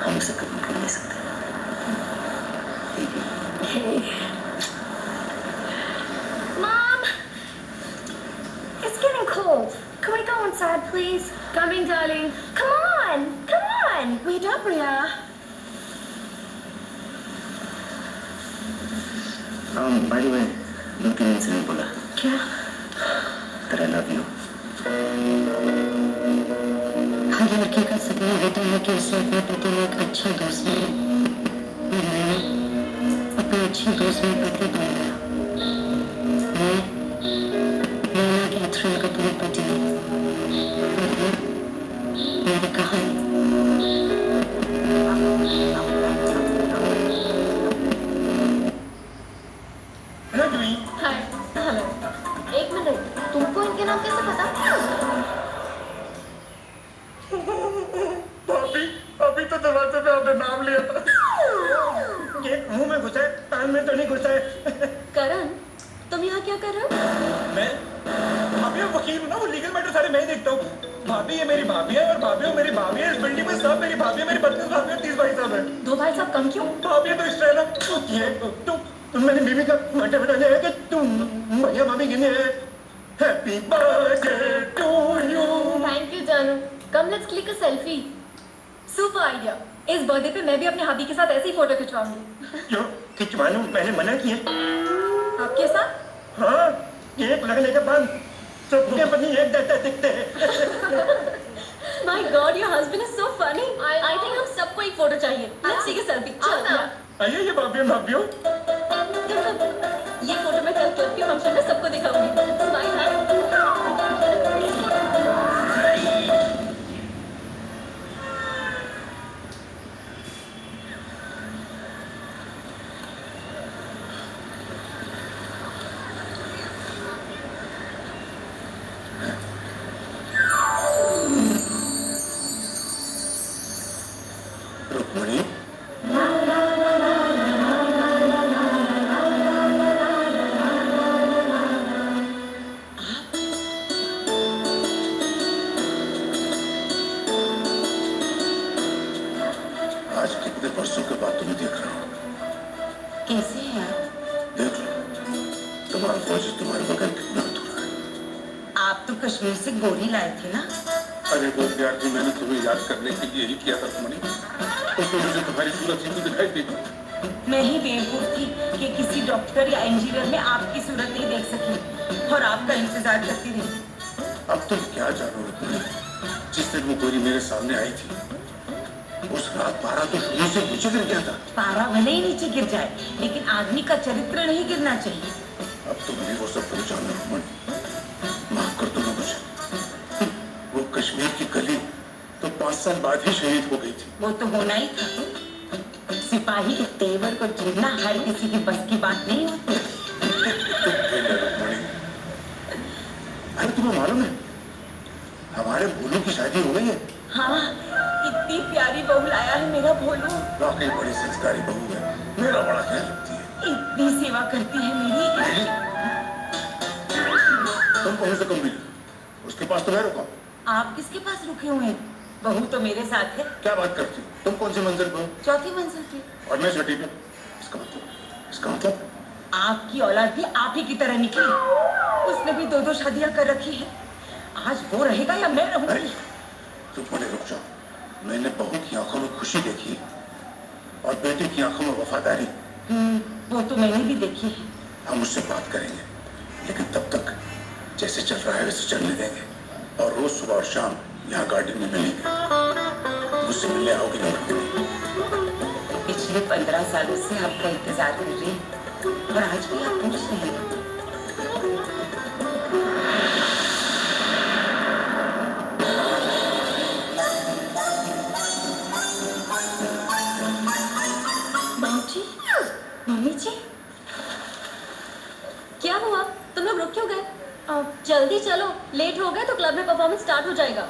हम इसे कभी भूल नहीं सकते। Mom! It's getting cold. Can we go inside, please? Coming, darling. Come on! Come on! Wait up, Priya. By the way, 2-3 दिन से नहीं बोला। क्या? That I love you. हर लड़के का सपना होता है कि उसे अपने पति में एक अच्छा दोस्त मिले। मैंने अपने अच्छे दोस्त में पति बन गया। मैं कैथरीन का पूरी पति हूँ। मेरी कहानी। Hi. Hello. एक मिनट, तुमको इनके नाम कैसे पता? भाभी, अभी तो दरवाजे पे आपने नाम लिया था। ये मुंह में घुसा है, कान में तो नहीं घुसा है। करण, तुम यहाँ क्या कर रहे हो? मैं भाभी अब वकील हूँ ना, वो लीगल मैटर सारे मैं ही देखता हूँ। भाभी ये मेरी भाभी है और भाभी मेरी भाभी है। इस बिल्डिंग में सब मेरी भाभी है, मेरी 32 भाभी है, 30 भाई साहब है। 2 भाई साहब कम क्यों? भाभी तो इस तरह ना, ये तुम मैंने बीवी का मटर बनाने है कि तुम भैया भाभी गिने है। Happy birthday to you. Thank you, जानू. Come, let's click a selfie. Super idea. इस बर्थडे पे मैं भी अपने हबी के साथ ऐसी फोटो खिंचवाऊंगी. क्यों खिंचवा लूं? मैंने मना किया। आपके साथ? हाँ, एक लगने के बाद सबके पति एक जैसे दिखते हैं। My God, your husband is so funny. I think हम सबको एक फोटो चाहिए. Let's take a selfie. चलो. आइए ये भाभीओ। ये फोटो मैं कल क्लब के फंक्शन में सबको दिखाऊंगी. Smile, हाँ? रुक्मणी, आज कितने वर्षों के बाद तुम्हें देख रहा हूँ। कैसे है आप? देख लो, तुम्हारा फौजी तुम्हारे बगैर कितना अधूरा है। आप तो कश्मीर से गोली लाए थे ना? अरे वो प्यार जी, मैंने तुम्हें याद करने के लिए ही किया था रुक्मणी। तो मुझे तुम्हारी सूरत ही तो दिखाई देती। मैं ही बेवकूफ थी कि किसी डॉक्टर या इंजीनियर में आपकी सूरत नहीं देख सकी और आपका इंतजार करती रही। अब तुम क्या जानो रुक्मणी, जिस दिन वो गोरी मेरे सामने आई थी, उस रात पारा तो शुरू से नीचे गिर गया था। पारा भले ही नीचे गिर जाए, लेकिन आदमी का चरित्र नहीं गिरना चाहिए। अब तुमने वो सब भूल जाना रुक्मणी, माफ कर दो ना मुझे। वो कश्मीर की कली तो 5 साल बाद ही शहीद हो गई थी। वो तो होना ही था। सिपाही के तेवर को झेलना हर किसी की बस की बात नहीं होती। अरे तुम्हें मालूम है, हमारे भोलू की शादी हो गई है। हाँ, इतनी प्यारी बहू लाया है मेरा भोलू। वाकई बड़ी संस्कारी बहू है, मेरा बड़ा ख्याल रखती है। इतनी सेवा करती है मेरी। तुम कौन से कम मिली? उसके पास तो मैं रुका। आप किसके पास रुके हुए हैं? बहू तो मेरे साथ है। क्या बात करती हो? तुम कौन सी मंजिल पर हो? 4थी मंजिल पे। और मैं छठी पे। इसका मतलब आपकी औलाद भी आप ही की तरह निकली। उसने भी 2-2 शादियां कर रखी है। आज वो रहेगा या मैं रहूंगी? रुक जाओ। मैंने बहू की आंखों में खुशी देखी और बेटे की आंखों में वफादारी। वो तो मैंने भी देखी है। हम उससे बात करेंगे, लेकिन तब तक जैसे चल रहा है वैसे चलने देंगे। और रोज सुबह और शाम यहाँ गार्डन में मिलेंगे। मुझसे मिलने आओगे ना? पिछले 15 सालों से आपका इंतजार कर रही हूँ और आज भी आप पूछ रहे हैं। मम्मी जी, क्या हुआ? तुम लोग रुक क्यों गए? जल्दी चलो, लेट हो गए तो क्लब में परफॉर्मेंस स्टार्ट हो जाएगा।